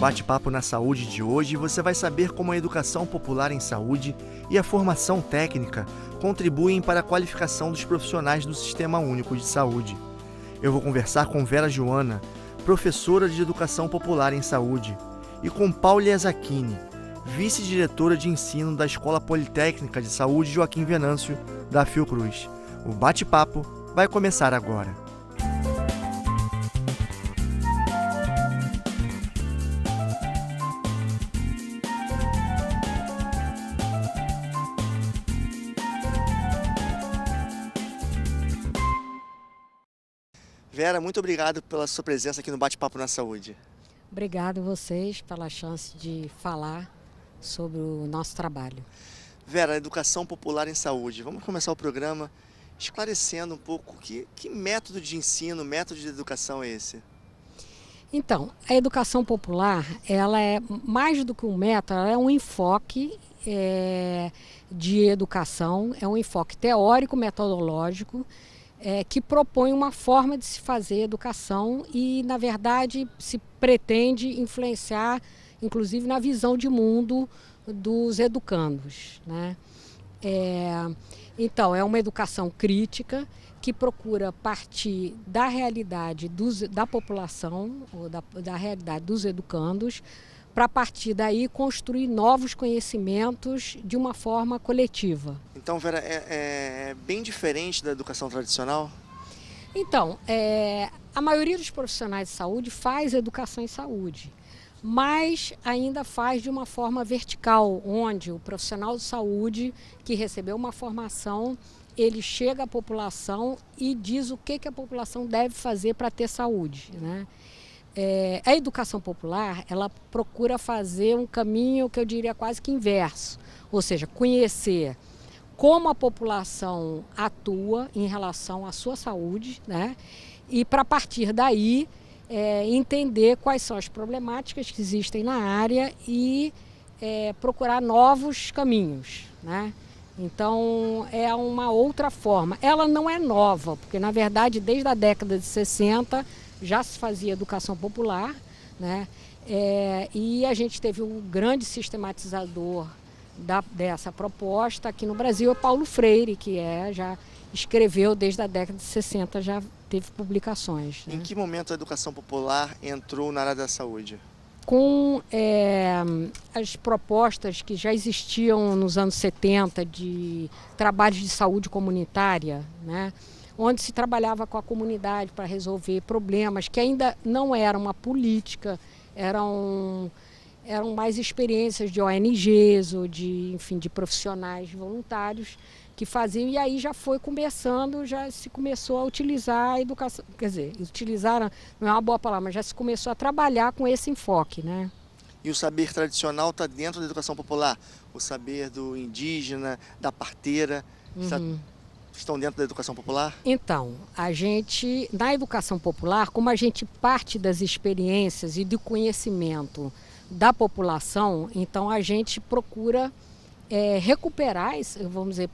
Bate-Papo na Saúde de hoje, você vai saber como a educação popular em saúde e a formação técnica contribuem para a qualificação dos profissionais do Sistema Único de Saúde. Eu vou conversar com Vera Joana, professora de Educação Popular em Saúde, e com Paulia Zacchini, vice-diretora de ensino da Escola Politécnica de Saúde Joaquim Venâncio, da Fiocruz. O bate-papo vai começar agora. Vera, muito obrigado pela sua presença aqui no Bate-Papo na Saúde. Obrigado a vocês pela chance de falar sobre o nosso trabalho. Vera, educação popular em saúde. Vamos começar o programa esclarecendo um pouco que método de ensino, método de educação é esse? Então, a educação popular, ela é mais do que um método, ela é um enfoque de educação, é um enfoque teórico, metodológico, que propõe uma forma de se fazer educação e, na verdade, se pretende influenciar, inclusive, na visão de mundo dos educandos, né? Então, é uma educação crítica que procura partir da realidade da população, ou da realidade dos educandos, para, a partir daí, construir novos conhecimentos de uma forma coletiva. Então, Vera, é bem diferente da educação tradicional? Então, a maioria dos profissionais de saúde faz educação em saúde, mas ainda faz de uma forma vertical, onde o profissional de saúde que recebeu uma formação, ele chega à população e diz o que a população deve fazer para ter saúde, né? A educação popular, ela procura fazer um caminho que eu diria quase que inverso, ou seja, conhecer como a população atua em relação à sua saúde, né? E para partir daí entender quais são as problemáticas que existem na área e procurar novos caminhos, né? Então é uma outra forma. Ela não é nova, porque na verdade desde a década de 60 já se fazia educação popular, né? E a gente teve um grande sistematizador dessa proposta aqui no Brasil, é Paulo Freire, que já escreveu desde a década de 60, já teve publicações, né? Em que momento a educação popular entrou na área da saúde? Com as propostas que já existiam nos anos 70 de trabalhos de saúde comunitária, né? Onde se trabalhava com a comunidade para resolver problemas que ainda não era uma política, eram mais experiências de ONGs ou de profissionais voluntários que faziam, e aí já foi começando, já se começou a utilizar a educação, quer dizer, utilizar não é uma boa palavra, mas já se começou a trabalhar com esse enfoque, né? E o saber tradicional está dentro da educação popular? O saber do indígena, da parteira, estão dentro da educação popular? Então, na educação popular, como a gente parte das experiências e do conhecimento da população, então a gente procura recuperar, vamos dizer,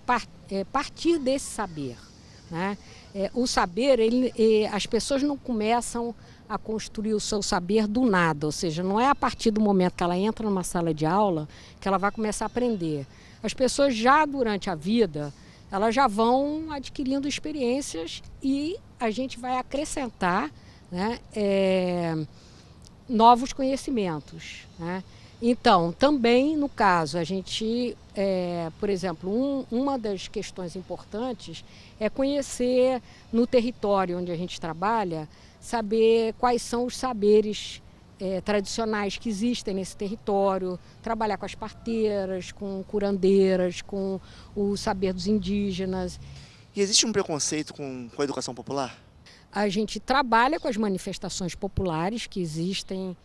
partir desse saber, né? O saber, as pessoas não começam a construir o seu saber do nada, ou seja, não é a partir do momento que ela entra numa sala de aula que ela vai começar a aprender. As pessoas já durante a vida, elas já vão adquirindo experiências e a gente vai acrescentar, né, novos conhecimentos, né? Então, também no caso, a gente, por exemplo, uma das questões importantes é conhecer no território onde a gente trabalha, saber quais são os saberes tradicionais que existem nesse território, trabalhar com as parteiras, com curandeiras, com o saber dos indígenas. E existe um preconceito com a educação popular? A gente trabalha com as manifestações populares que existem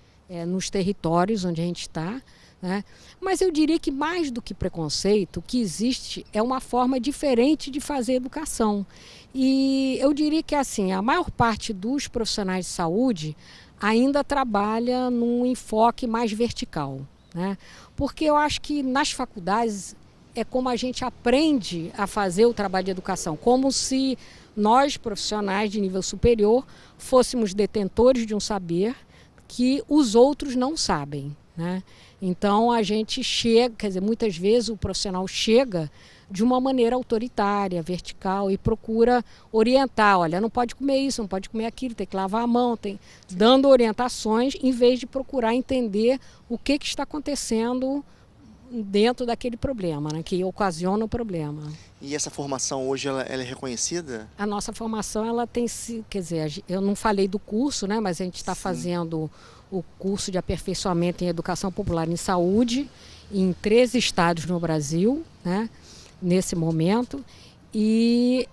nos territórios onde a gente está, né? Mas eu diria que mais do que preconceito, o que existe é uma forma diferente de fazer educação. E eu diria que assim, a maior parte dos profissionais de saúde ainda trabalha num enfoque mais vertical, né? Porque eu acho que nas faculdades é como a gente aprende a fazer o trabalho de educação, como se nós, profissionais de nível superior, fôssemos detentores de um saber, que os outros não sabem, né? Então a gente chega, quer dizer, muitas vezes o profissional chega de uma maneira autoritária, vertical, e procura orientar, olha, não pode comer isso, não pode comer aquilo, tem que lavar a mão, dando orientações, em vez de procurar entender o que está acontecendo dentro daquele problema, né, que ocasiona o problema. E essa formação hoje ela é reconhecida? A nossa formação, ela tem, quer dizer, eu não falei do curso, né, mas a gente está fazendo o curso de aperfeiçoamento em educação popular em saúde em 13 estados no Brasil, né, nesse momento, e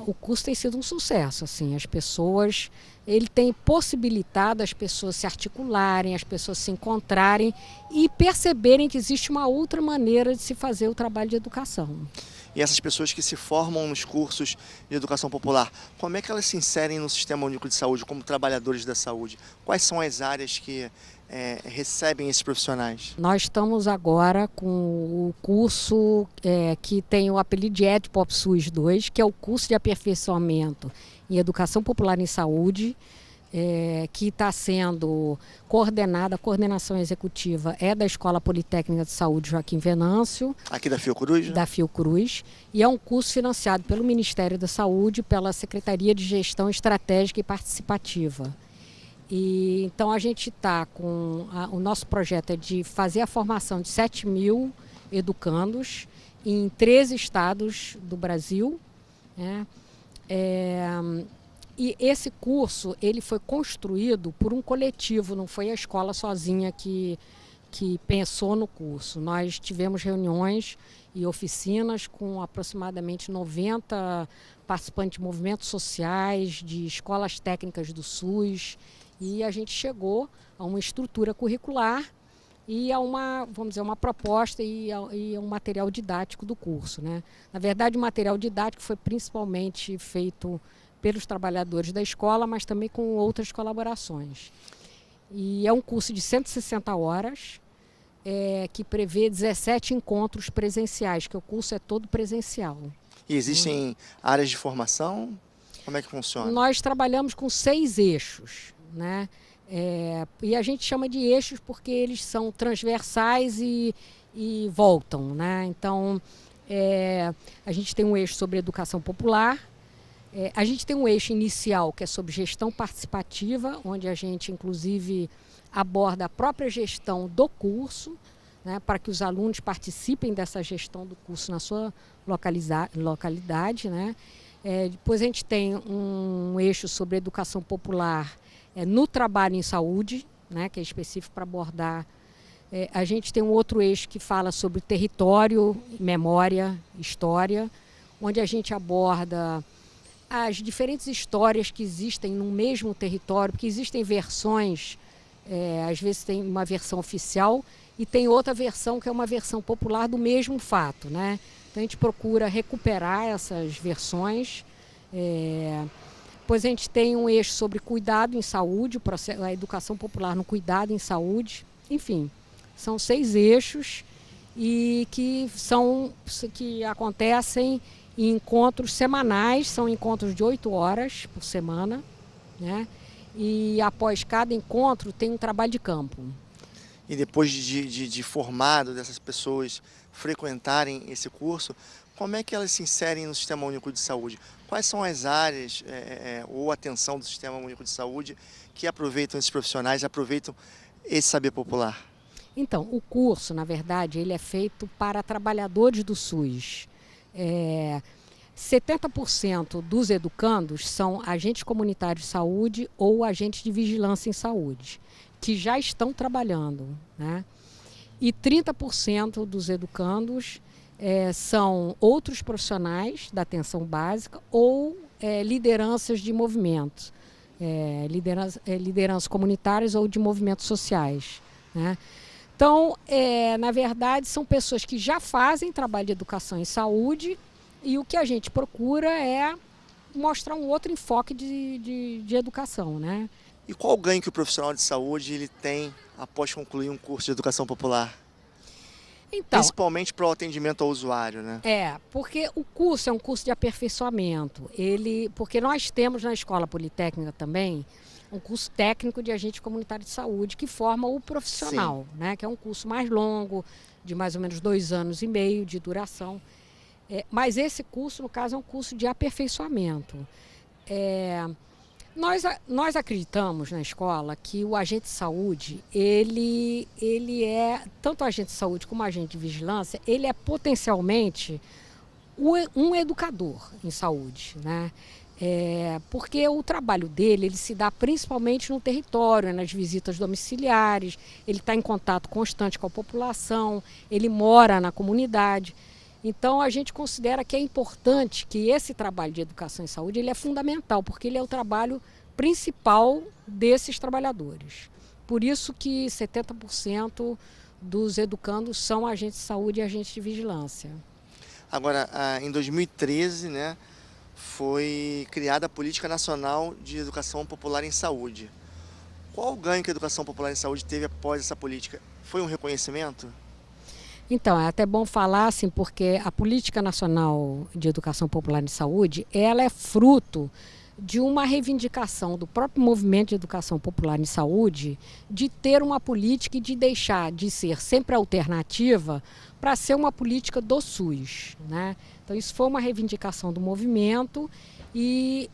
o curso tem sido um sucesso, assim, as pessoas, ele tem possibilitado as pessoas se articularem, as pessoas se encontrarem e perceberem que existe uma outra maneira de se fazer o trabalho de educação. E essas pessoas que se formam nos cursos de educação popular, como é que elas se inserem no Sistema Único de Saúde como trabalhadores da saúde? Quais são as áreas que recebem esses profissionais? Nós estamos agora com o curso que tem o apelido de EdPop SUS 2, que é o curso de aperfeiçoamento em educação popular em saúde, que está sendo coordenada, a coordenação executiva é da Escola Politécnica de Saúde Joaquim Venâncio. Aqui da Fiocruz? Né? Da Fiocruz. E é um curso financiado pelo Ministério da Saúde, pela Secretaria de Gestão Estratégica e Participativa. E então a gente está com, o nosso projeto é de fazer a formação de 7.000 educandos em 13 estados do Brasil, né? E esse curso, ele foi construído por um coletivo, não foi a escola sozinha que pensou no curso. Nós tivemos reuniões e oficinas com aproximadamente 90 participantes de movimentos sociais, de escolas técnicas do SUS, e a gente chegou a uma estrutura curricular e a uma, vamos dizer, uma proposta e a um material didático do curso, né? Na verdade, o material didático foi principalmente feito pelos trabalhadores da escola, mas também com outras colaborações. E é um curso de 160 horas, que prevê 17 encontros presenciais, que o curso é todo presencial. E existem áreas de formação? Como é que funciona? Nós trabalhamos com 6 eixos, né? E a gente chama de eixos porque eles são transversais e voltam, né? Então, a gente tem um eixo sobre educação popular, a gente tem um eixo inicial que é sobre gestão participativa, onde a gente, inclusive, aborda a própria gestão do curso, né, para que os alunos participem dessa gestão do curso na sua localidade, né? Depois a gente tem um eixo sobre educação popular no trabalho em saúde, né, que é específico para abordar. A gente tem um outro eixo que fala sobre território, memória, história, onde a gente aborda as diferentes histórias que existem no mesmo território, porque existem versões, às vezes tem uma versão oficial e tem outra versão que é uma versão popular do mesmo fato, né? Então a gente procura recuperar essas versões. Depois a gente tem um eixo sobre cuidado em saúde, a educação popular no cuidado em saúde. Enfim, são 6 eixos e que acontecem em encontros semanais, são encontros de 8 horas por semana, né? E após cada encontro tem um trabalho de campo. E depois de formado dessas pessoas frequentarem esse curso, como é que elas se inserem no Sistema Único de Saúde? Quais são as áreas ou atenção do Sistema Único de Saúde que aproveitam esses profissionais, aproveitam esse saber popular? Então, o curso, na verdade, ele é feito para trabalhadores do SUS. 70% dos educandos são agentes comunitários de saúde ou agentes de vigilância em saúde, que já estão trabalhando, né? E 30% dos educandos são outros profissionais da atenção básica ou lideranças de movimentos, lideranças comunitárias ou de movimentos sociais, né? Então, na verdade, são pessoas que já fazem trabalho de educação em saúde e o que a gente procura é mostrar um outro enfoque de educação, né? E qual o ganho que o profissional de saúde ele tem após concluir um curso de educação popular? Então, principalmente para o atendimento ao usuário, né? Porque o curso é um curso de aperfeiçoamento. Porque nós temos na Escola Politécnica também um curso técnico de agente comunitário de saúde, que forma o profissional, né? Que é um curso mais longo, de mais ou menos 2 anos e meio de duração. Mas esse curso, no caso, é um curso de aperfeiçoamento. Nós acreditamos na escola que o agente de saúde, ele é, tanto agente de saúde como agente de vigilância, ele é potencialmente um educador em saúde, né? Porque o trabalho dele, ele se dá principalmente no território, nas visitas domiciliares, ele está em contato constante com a população, ele mora na comunidade. Então, a gente considera que é importante que esse trabalho de educação em saúde ele é fundamental, porque ele é o trabalho principal desses trabalhadores. Por isso que 70% dos educandos são agentes de saúde e agentes de vigilância. Agora, em 2013, né, foi criada a Política Nacional de Educação Popular em Saúde. Qual o ganho que a Educação Popular em Saúde teve após essa política? Foi um reconhecimento? Então, é até bom falar, assim, porque a Política Nacional de Educação Popular em Saúde, ela é fruto de uma reivindicação do próprio movimento de educação popular em saúde, de ter uma política e de deixar de ser sempre alternativa para ser uma política do SUS, né? Então, isso foi uma reivindicação do movimento e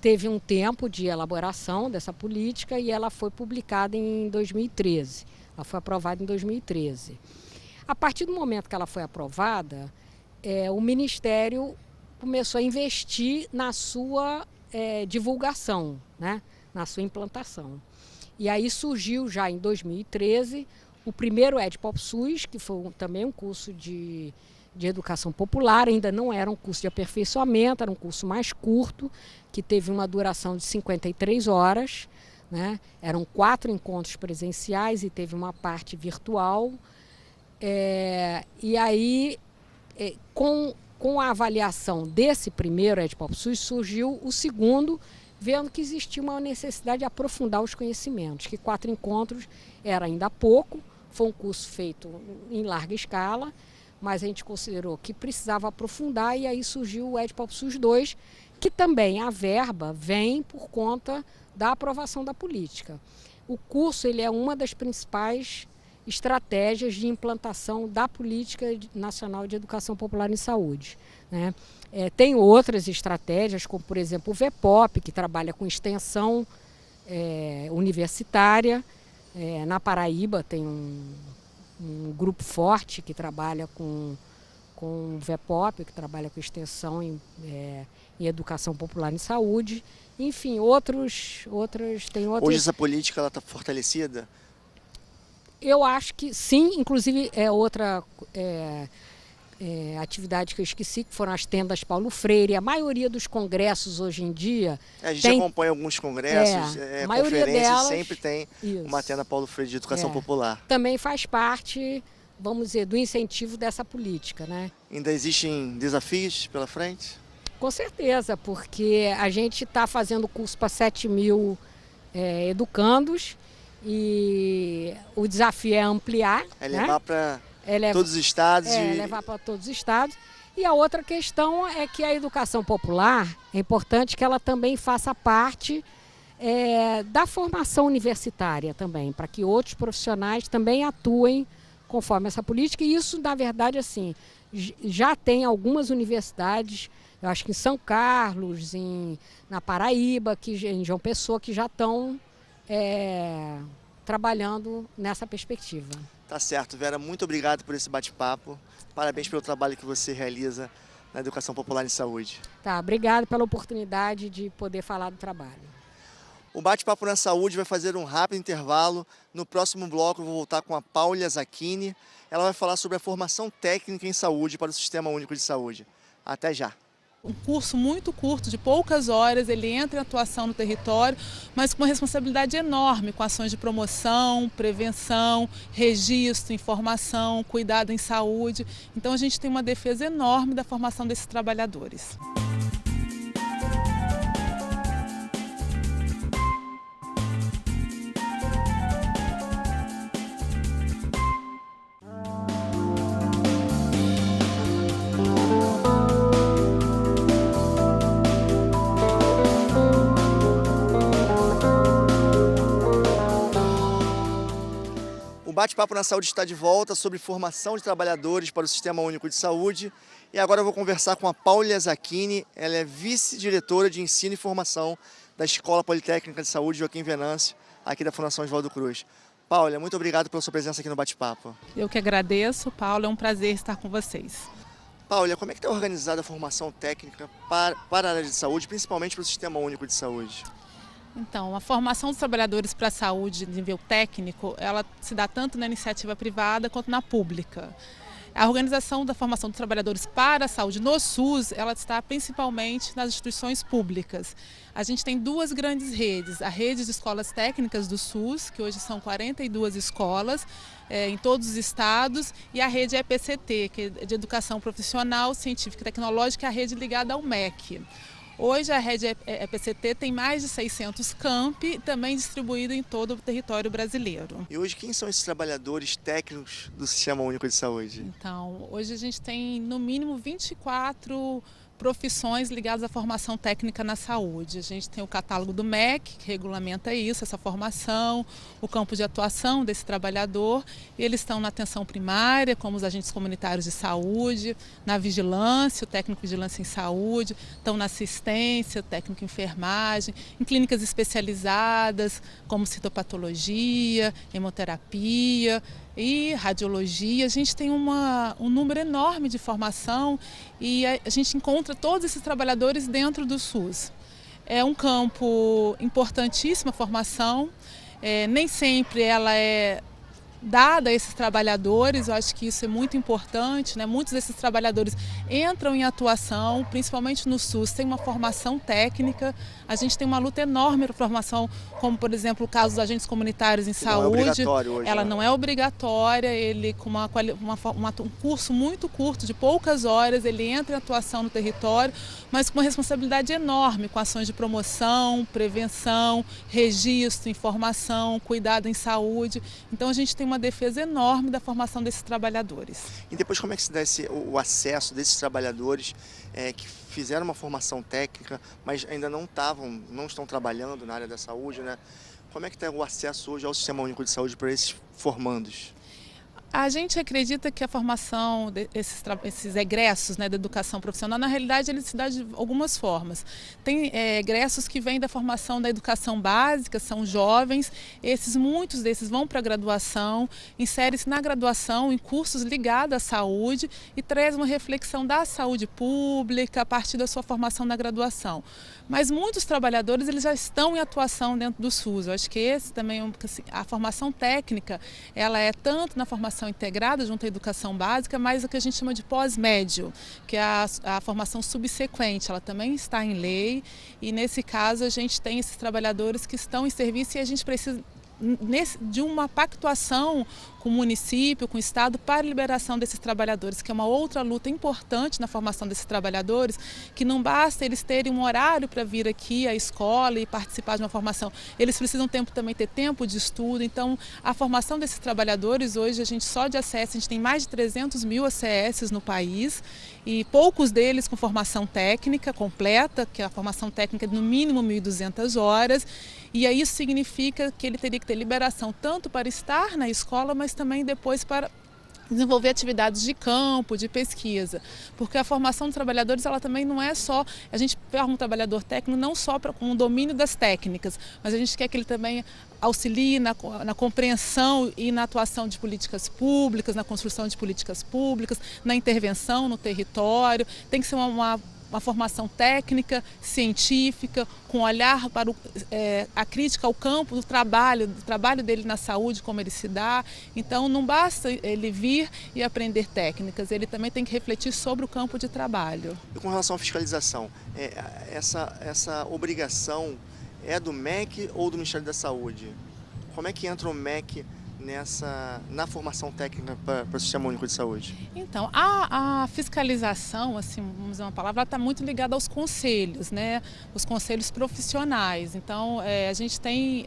teve um tempo de elaboração dessa política e ela foi publicada em 2013. Ela foi aprovada em 2013. A partir do momento que ela foi aprovada, o Ministério começou a investir na sua divulgação, né? Na sua implantação. E aí surgiu já em 2013 o primeiro EdPop SUS, que foi também um curso de educação popular, ainda não era um curso de aperfeiçoamento, era um curso mais curto, que teve uma duração de 53 horas, né? Eram 4 encontros presenciais e teve uma parte virtual. E aí, com a avaliação desse primeiro EdPop SUS, surgiu o segundo, vendo que existia uma necessidade de aprofundar os conhecimentos, que 4 encontros era ainda pouco, foi um curso feito em larga escala, mas a gente considerou que precisava aprofundar e aí surgiu o EdPop SUS 2, que também a verba vem por conta da aprovação da política. O curso ele é uma das principais estratégias de implantação da Política Nacional de Educação Popular em Saúde, né? Tem outras estratégias, como por exemplo o VEPOP, que trabalha com extensão universitária. Na Paraíba tem um grupo forte que trabalha com o VEPOP, que trabalha com extensão em educação popular em saúde. Enfim, tem outras. Hoje essa política está fortalecida? Eu acho que sim, inclusive outra atividade que eu esqueci, que foram as tendas Paulo Freire. A maioria dos congressos hoje em dia... A gente acompanha alguns congressos, a maioria conferências, delas, sempre tem uma tenda Paulo Freire de educação popular. Também faz parte, vamos dizer, do incentivo dessa política, né? Ainda existem desafios pela frente? Com certeza, porque a gente está fazendo curso para 7.000 educandos, e o desafio é ampliar. Levar para todos os estados. Levar para todos os estados. E a outra questão é que a educação popular, é importante que ela também faça parte da formação universitária também, para que outros profissionais também atuem conforme essa política. E isso, na verdade, assim, já tem algumas universidades, eu acho que em São Carlos, na Paraíba, em João Pessoa, que já estão trabalhando nessa perspectiva. Tá certo, Vera, muito obrigado por esse bate-papo. Parabéns pelo trabalho que você realiza na educação popular em saúde. Tá, obrigado pela oportunidade de poder falar do trabalho. O Bate-Papo na Saúde vai fazer um rápido intervalo. No próximo bloco eu vou voltar com a Paula Zacchini. Ela vai falar sobre a formação técnica em saúde para o Sistema Único de Saúde. Até já! Um curso muito curto, de poucas horas, ele entra em atuação no território, mas com uma responsabilidade enorme, com ações de promoção, prevenção, registro, informação, cuidado em saúde. Então a gente tem uma defesa enorme da formação desses trabalhadores. Bate-Papo na Saúde está de volta sobre formação de trabalhadores para o Sistema Único de Saúde. E agora eu vou conversar com a Paula Zacchini, ela é vice-diretora de Ensino e Formação da Escola Politécnica de Saúde Joaquim Venâncio, aqui da Fundação Oswaldo Cruz. Paula, muito obrigado pela sua presença aqui no Bate-Papo. Eu que agradeço, Paulo, é um prazer estar com vocês. Paula, como é que está organizada a formação técnica para a área de saúde, principalmente para o Sistema Único de Saúde? Então, a formação dos trabalhadores para a saúde de nível técnico, ela se dá tanto na iniciativa privada quanto na pública. A organização da formação dos trabalhadores para a saúde no SUS, ela está principalmente nas instituições públicas. A gente tem duas grandes redes, a rede de escolas técnicas do SUS, que hoje são 42 escolas em todos os estados, e a rede EPCT, que é de Educação Profissional, Científica e Tecnológica, a rede ligada ao MEC. Hoje a rede EPCT tem mais de 600 campi, também distribuído em todo o território brasileiro. E hoje quem são esses trabalhadores técnicos do Sistema Único de Saúde? Então, hoje a gente tem no mínimo 24 profissões ligadas à formação técnica na saúde. A gente tem o catálogo do MEC, que regulamenta isso, essa formação, o campo de atuação desse trabalhador. E eles estão na atenção primária, como os agentes comunitários de saúde, na vigilância, o técnico de vigilância em saúde, estão na assistência, o técnico em enfermagem, em clínicas especializadas, como citopatologia, hemoterapia e radiologia. A gente tem um número enorme de formação e a gente encontra todos esses trabalhadores dentro do SUS. É um campo importantíssimo a formação, nem sempre ela é dada a esses trabalhadores, eu acho que isso é muito importante, né? Muitos desses trabalhadores entram em atuação, principalmente no SUS, tem uma formação técnica, a gente tem uma luta enorme para a formação, como por exemplo o caso dos agentes comunitários em saúde, ela não é obrigatória, ele com um curso muito curto, de poucas horas, ele entra em atuação no território, mas com uma responsabilidade enorme, com ações de promoção, prevenção, registro, informação, cuidado em saúde, então a gente tem uma defesa enorme da formação desses trabalhadores. E depois como é que se dá o acesso desses trabalhadores que fizeram uma formação técnica, mas ainda não estão trabalhando na área da saúde, né? Como é que está o acesso hoje ao Sistema Único de Saúde para esses formandos? A gente acredita que a formação desses egressos, né, da educação profissional, na realidade, ele se dá de algumas formas. Tem egressos que vêm da formação da educação básica, são jovens, muitos desses vão para a graduação, inserem-se na graduação em cursos ligados à saúde e trazem uma reflexão da saúde pública a partir da sua formação na graduação. Mas muitos trabalhadores eles já estão em atuação dentro do SUS. Eu acho que esse também, a formação técnica, ela é tanto na formação integrada junto à educação básica, mas o que a gente chama de pós-médio, que é a formação subsequente, ela também está em lei e nesse caso a gente tem esses trabalhadores que estão em serviço e a gente precisa de uma pactuação com o município, com o estado, para a liberação desses trabalhadores, que é uma outra luta importante na formação desses trabalhadores, que não basta eles terem um horário para vir aqui à escola e participar de uma formação, eles precisam também ter tempo de estudo, então a formação desses trabalhadores, hoje a gente só de ACS, a gente tem mais de 300 mil ACS no país e poucos deles com formação técnica completa, que é a formação técnica de no mínimo 1.200 horas, e aí isso significa que ele teria que ter liberação tanto para estar na escola, mas também depois para desenvolver atividades de campo, de pesquisa, porque a formação dos trabalhadores ela também não é só, a gente forma um trabalhador técnico não só com o domínio das técnicas, mas a gente quer que ele também auxilie na compreensão e na atuação de políticas públicas, na construção de políticas públicas, na intervenção no território, tem que ser uma formação técnica, científica, com olhar para a crítica ao campo do trabalho dele na saúde, como ele se dá. Então não basta ele vir e aprender técnicas, ele também tem que refletir sobre o campo de trabalho. E com relação à fiscalização, essa obrigação é do MEC ou do Ministério da Saúde? Como é que entra o MEC na formação técnica para o Sistema Único de Saúde? Então, a fiscalização, assim, vamos dizer uma palavra, está muito ligada aos conselhos, né? Os conselhos profissionais. Então, a gente tem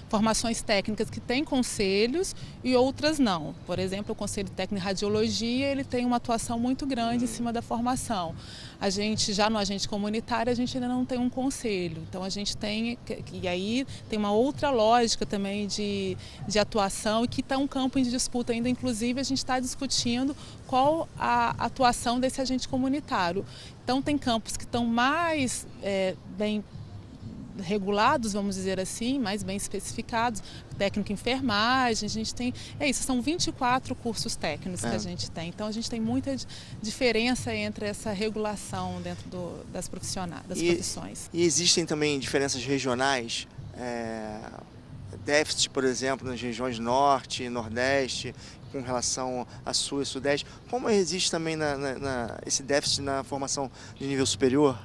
formações técnicas que têm conselhos e outras não. Por exemplo, o Conselho Técnico de Radiologia, ele tem uma atuação muito grande em cima da formação. A gente, já no agente comunitário, a gente ainda não tem um conselho. Então, a gente tem, e aí tem uma outra lógica também de atuação formação e que está um campo em disputa ainda. Inclusive, a gente está discutindo qual a atuação desse agente comunitário. Então, tem campos que estão mais bem regulados, vamos dizer assim, mais bem especificados, técnico em enfermagem, a gente tem, são 24 cursos técnicos que a gente tem, então a gente tem muita diferença entre essa regulação dentro das profissões. E existem também diferenças regionais, déficit, por exemplo, nas regiões norte e nordeste, com relação a sul e sudeste, como existe também esse déficit na formação de nível superior?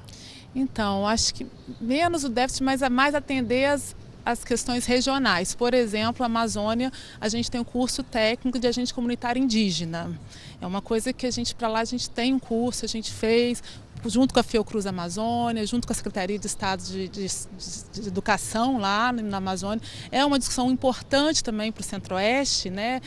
Então, acho que menos o déficit, mas mais atender as questões regionais. Por exemplo, a Amazônia, a gente tem um curso técnico de agente comunitário indígena. É uma coisa que para lá a gente tem um curso, a gente fez junto com a Fiocruz Amazônia, junto com a Secretaria de Estado de Educação lá na Amazônia. É uma discussão importante também para o Centro-Oeste, né?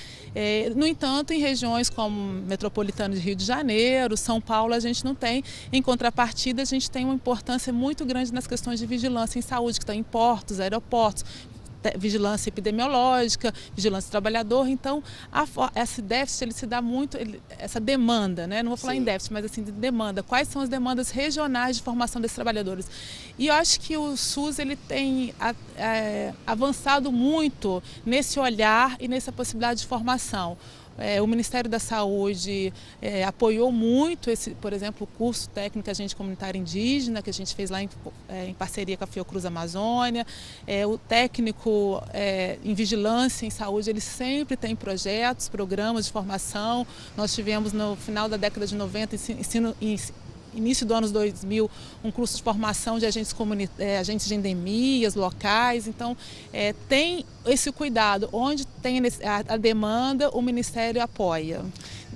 No entanto, em regiões como Metropolitano de Rio de Janeiro, São Paulo, a gente não tem. Em contrapartida, a gente tem uma importância muito grande nas questões de vigilância em saúde, que estão em portos, aeroportos, vigilância epidemiológica, vigilância do trabalhador. Então, esse déficit ele se dá muito, essa demanda, né? Não vou falar em déficit, mas assim, de demanda. Quais são as demandas regionais de formação desses trabalhadores? E eu acho que o SUS ele tem avançado muito nesse olhar e nessa possibilidade de formação. O Ministério da Saúde apoiou muito, por exemplo, o curso técnico agente comunitário indígena, que a gente fez lá em parceria com a Fiocruz Amazônia. O técnico em vigilância em saúde, ele sempre tem projetos, programas de formação. Nós tivemos no final da década de 90, início do ano 2000, um curso de formação de agentes de endemias locais. Então, tem esse cuidado. Onde tem a demanda, o Ministério apoia.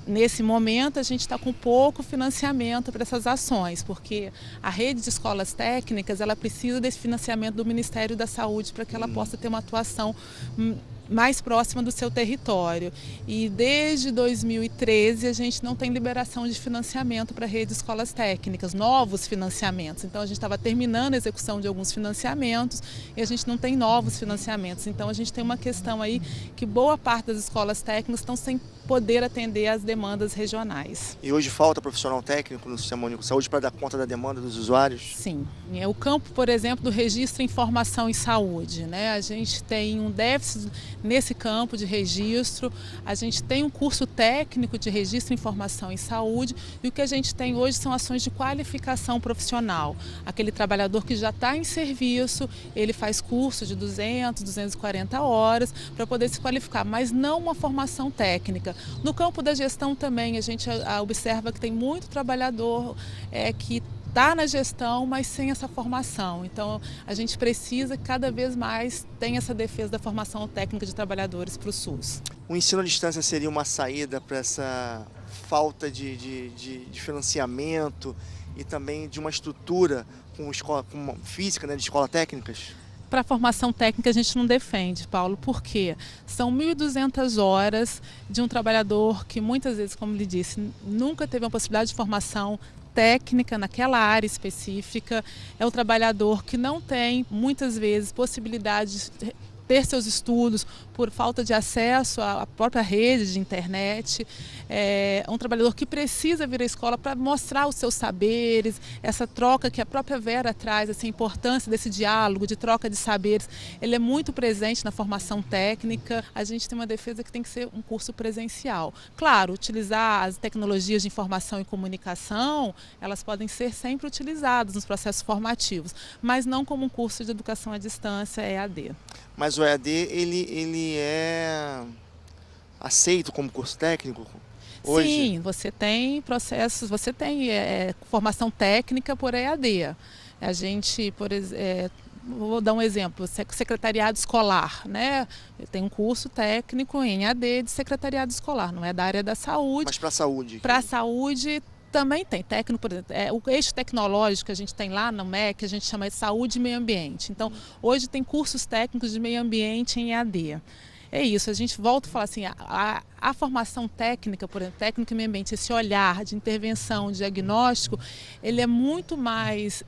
Nesse momento, a gente está com pouco financiamento para essas ações, porque a rede de escolas técnicas ela precisa desse financiamento do Ministério da Saúde para que ela possa ter uma atuação mais próxima do seu território. E desde 2013 a gente não tem liberação de financiamento para a rede de escolas técnicas, novos financiamentos. Então a gente estava terminando a execução de alguns financiamentos e a gente não tem novos financiamentos. Então a gente tem uma questão aí que boa parte das escolas técnicas estão sem poder atender às demandas regionais. E hoje falta profissional técnico no Sistema Único de Saúde para dar conta da demanda dos usuários? Sim. O campo, por exemplo, do registro e informação em saúde, né? A gente tem um déficit nesse campo de registro, a gente tem um curso técnico de registro e informação em saúde e o que a gente tem hoje são ações de qualificação profissional. Aquele trabalhador que já está em serviço, ele faz curso de 200, 240 horas para poder se qualificar, mas não uma formação técnica. No campo da gestão também a gente observa que tem muito trabalhador que está na gestão, mas sem essa formação. Então, a gente precisa que cada vez mais tenha essa defesa da formação técnica de trabalhadores para o SUS. O ensino à distância seria uma saída para essa falta de financiamento e também de uma estrutura com física, né, de escolas técnicas? Para a formação técnica a gente não defende, Paulo, porque são 1.200 horas de um trabalhador que muitas vezes, como lhe disse, nunca teve uma possibilidade de formação técnica naquela área específica. É um trabalhador que não tem, muitas vezes, possibilidade de ter seus estudos por falta de acesso à própria rede de internet. É um trabalhador que precisa vir à escola para mostrar os seus saberes, essa troca que a própria Vera traz, essa importância desse diálogo, de troca de saberes, ele é muito presente na formação técnica. A gente tem uma defesa que tem que ser um curso presencial. Claro, utilizar as tecnologias de informação e comunicação, elas podem ser sempre utilizadas nos processos formativos, mas não como um curso de educação à distância, EAD. Mas o EAD, ele é aceito como curso técnico hoje? Sim, você tem processos, você tem formação técnica por EAD. A gente, vou dar um exemplo, secretariado escolar, né? Tem um curso técnico em EAD de secretariado escolar, não é da área da saúde. Mas para a saúde? Para a saúde também tem técnico, por exemplo, o eixo tecnológico que a gente tem lá no MEC, a gente chama de saúde e meio ambiente. Então, hoje tem cursos técnicos de meio ambiente em EAD. É isso, a gente volta a falar assim, a formação técnica, por exemplo, técnico e meio ambiente, esse olhar de intervenção, de diagnóstico, ele é muito mais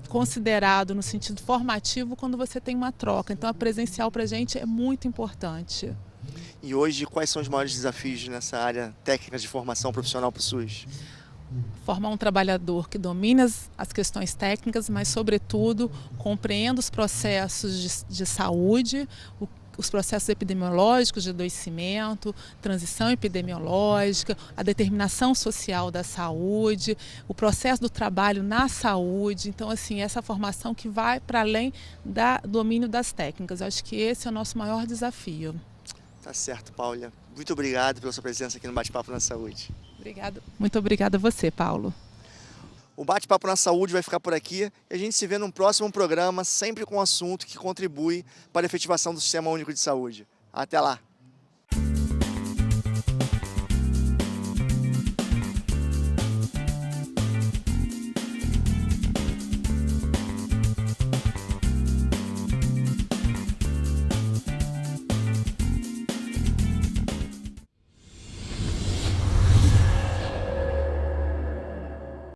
considerado no sentido formativo quando você tem uma troca. Então, a presencial para a gente é muito importante. E hoje, quais são os maiores desafios nessa área técnica de formação profissional para o SUS? Formar um trabalhador que domine as questões técnicas, mas, sobretudo, compreenda os processos de saúde, os processos epidemiológicos de adoecimento, transição epidemiológica, a determinação social da saúde, o processo do trabalho na saúde. Então, assim, essa formação que vai para além do domínio das técnicas. Eu acho que esse é o nosso maior desafio. Tá certo, Paula. Muito obrigado pela sua presença aqui no Bate-Papo na Saúde. Obrigada. Muito obrigada a você, Paulo. O Bate-Papo na Saúde vai ficar por aqui e a gente se vê num próximo programa, sempre com um assunto que contribui para a efetivação do Sistema Único de Saúde. Até lá!